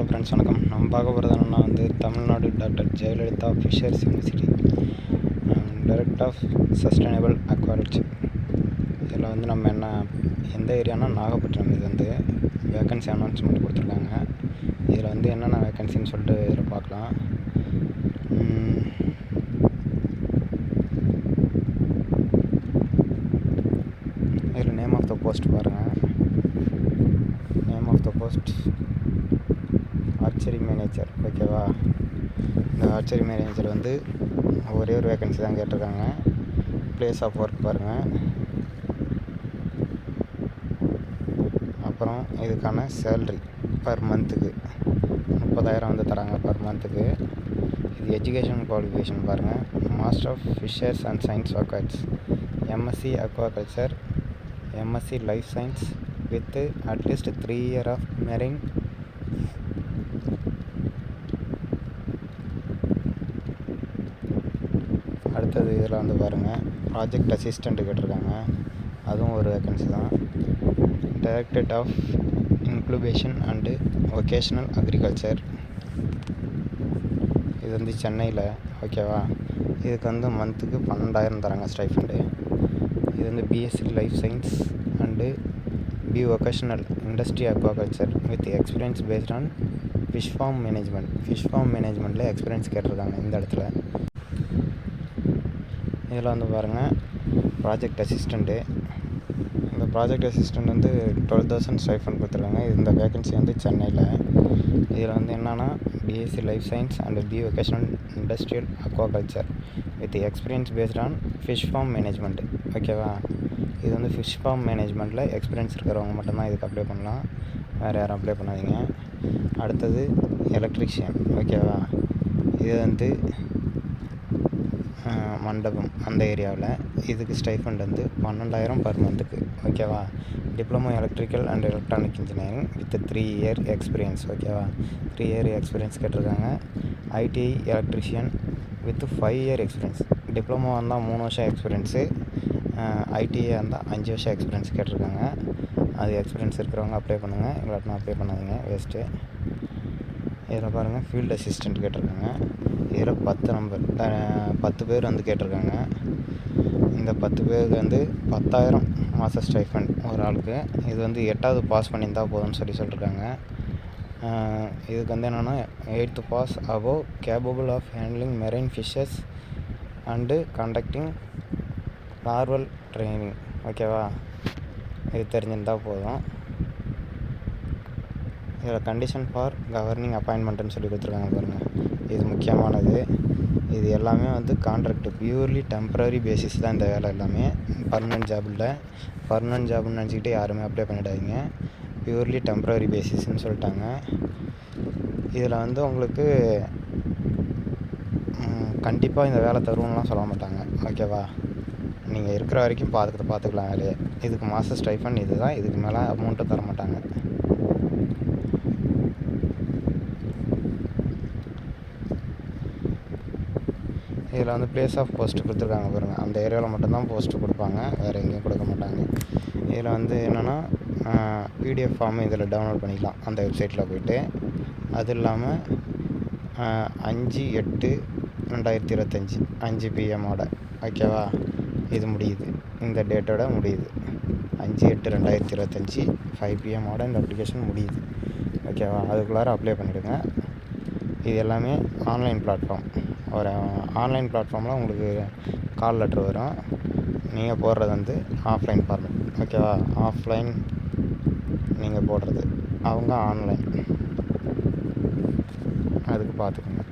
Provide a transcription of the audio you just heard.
Hello friends, வணக்கம். நம்ம பார்க்க போகிறது என்னென்னா Tamil Nadu doctor Jayalalithaa fisheries university director of sustainable aquaculture. இதில் நம்ம எந்த ஏரியானா நாகப்பட்டினம். இது வேக்கன்சி அனௌன்ஸ்மெண்ட் கொடுத்துருக்காங்க. இதில் என்னென்ன வேக்கன்சின்னு சொல்லிட்டு இதில் பார்க்கலாம். இதில் நேம் ஆஃப் த போஸ்ட் பாருங்கள். Name of the post archery manager. ஓகேவா? இந்த ஆர்ச்சரி மேனேஜர் ஒரே ஒரு வேக்கன்சி தான் கேட்டிருக்காங்க. ப்ளேஸ் ஆஃப் ஒர்க் பாருங்கள். அப்புறம் இதுக்கான சேல்ரி பர் மந்த்துக்கு 30,000 தராங்க பர் மந்த்துக்கு. இது எஜுகேஷன் குவாலிஃபிகேஷன் பாருங்கள். Master of fisheries and science aquatics, MSc aquaculture, MSc life science with at least 3 years of marine அடுத்தது இதில் பாருங்கள், ப்ராஜெக்ட் அசிஸ்டண்ட்டு கேட்டிருக்காங்க. அதுவும் ஒரு வேக்கன்சி தான். Directorate of incubation and vocational agriculture. இது சென்னையில். ஓகேவா? இதுக்கு மந்த்துக்கு 12,000 தராங்க ஸ்டைஃபண்டு. இது BSc life science and vocational industry aquaculture with experience based on fish farm management. Fish farm மேனேஜ்மெண்ட்டில் எக்ஸ்பீரியன்ஸ் கேட்டிருக்காங்க இந்த இடத்துல. இதில் பாருங்கள், ப்ராஜெக்ட் அசிஸ்டண்ட்டு. இந்த ப்ராஜெக்ட் அசிஸ்டண்ட் 12,000 ஸ்டைஃபண்ட் கொடுத்துருக்காங்க. இந்த வேக்கன்சி சென்னையில். இதில் என்னென்னா BSc life science and vocational industrial aquaculture with experience based on fish farm management. ஓகேவா? இது ஃபிஷ் ஃபார்ம் மேனேஜ்மெண்ட்டில் எக்ஸ்பீரியன்ஸ் இருக்கிறவங்க மட்டும்தான் இதுக்கு அப்ளை பண்ணலாம். வேறு யாரும் அப்ளை பண்ணாதீங்க. அடுத்தது எலக்ட்ரிஷியன். ஓகேவா? இது மண்டபம் அந்த ஏரியாவில். இதுக்கு ஸ்டைஃபண்ட் 12,000 பர் மந்த்துக்கு. ஓகேவா? Diploma electrical and electronic engineering with 3 years experience. ஓகேவா? 3 years எக்ஸ்பீரியன்ஸ் கேட்டிருக்காங்க. ITI electrician with 5 years experience. Diploma வந்தால் 3 வருஷம் எக்ஸ்பீரியன்ஸு. ஐடிஐ இருந்தால் 5 வருஷம் எக்ஸ்பீரியன்ஸ் கேட்டிருக்காங்க. அது எக்ஸ்பீரியன்ஸ் இருக்கிறவங்க அப்ளை பண்ணுங்கள், இல்லாட்டினா அப்ளை பண்ணாதீங்க, வேஸ்ட்டு. இதில் பாருங்கள், ஃபீல்டு அசிஸ்டண்ட் கேட்டிருக்காங்க. இதில் 10 பேர் கேட்டிருக்காங்க. இந்த 10 பேருக்கு 10,000 மாத ஸ்டைஃபண்ட் ஒரு ஆளுக்கு. இது 8வது பாஸ் பண்ணியிருந்தால் போதும்னு சொல்லியிருக்காங்க. இதுக்கு என்னென்னா 8th pass above capable of handling marine fishes and conducting larval training. ஓகேவா? இது தெரிஞ்சிருந்தால் போதும். இதில் கண்டிஷன் ஃபார் கவர்னிங் அப்பாயின்மெண்ட்டுன்னு சொல்லி கொடுத்துருக்காங்க பாருங்கள். இது முக்கியமானது. இது எல்லாமே கான்ட்ராக்ட், பியூர்லி டெம்பரரி பேசிஸ் தான் இந்த வேலை எல்லாமே. பர்மனெண்ட் ஜாப் இல்லை. பர்மனெண்ட் ஜாப்னு நினச்சிக்கிட்டு யாருமே அப்ளை பண்ணிடாதீங்க. பியூர்லி டெம்பரரி பேசிஸ்ன்னு சொல்லிட்டாங்க. இதில் உங்களுக்கு கண்டிப்பாக இந்த வேலை தருவோம்லாம் சொல்ல மாட்டாங்க. ஓகேவா? நீங்கள் இருக்கிற வரைக்கும் பார்த்துக்கலாம் வேலையை. இதுக்கு மாத ஸ்டைஃபண்ட் இது தான். இதுக்கு மேலே அமௌண்ட்டு தர மாட்டாங்க. இதில் ப்ளேஸ் ஆஃப் போஸ்ட்டு கொடுத்துருக்காங்க பாருங்கள். அந்த ஏரியாவில் மட்டும்தான் போஸ்ட்டு கொடுப்பாங்க, வேறு எங்கேயும் கொடுக்க மாட்டாங்க. இதில் என்னென்னா பிடிஎஃப் ஃபார்மு இதில் டவுன்லோட் பண்ணிக்கலாம் அந்த வெப்சைட்டில் போய்ட்டு. அது இல்லாமல் 5/8/2025 5 PM. ஓகேவா? இது முடியுது, இந்த டேட்டோட முடியுது. 5/8/2025 5 PM இந்த அப்ளிகேஷன் முடியுது. ஓகேவா? அதுக்குள்ளார அப்ளை பண்ணிவிடுங்க. இது எல்லாமே ஆன்லைன் பிளாட்ஃபார்ம். ஒரு ஆன்லைன் பிளாட்ஃபார்மில் உங்களுக்கு கால் லெட்ரு வரும். நீங்கள் போடுறது ஆஃப்லைன் ஃபார்மேட். ஓகேவா? ஆஃப்லைன் நீங்கள் போடுறது, அவங்க ஆன்லைன். அதுக்கு பார்த்துக்கோங்க.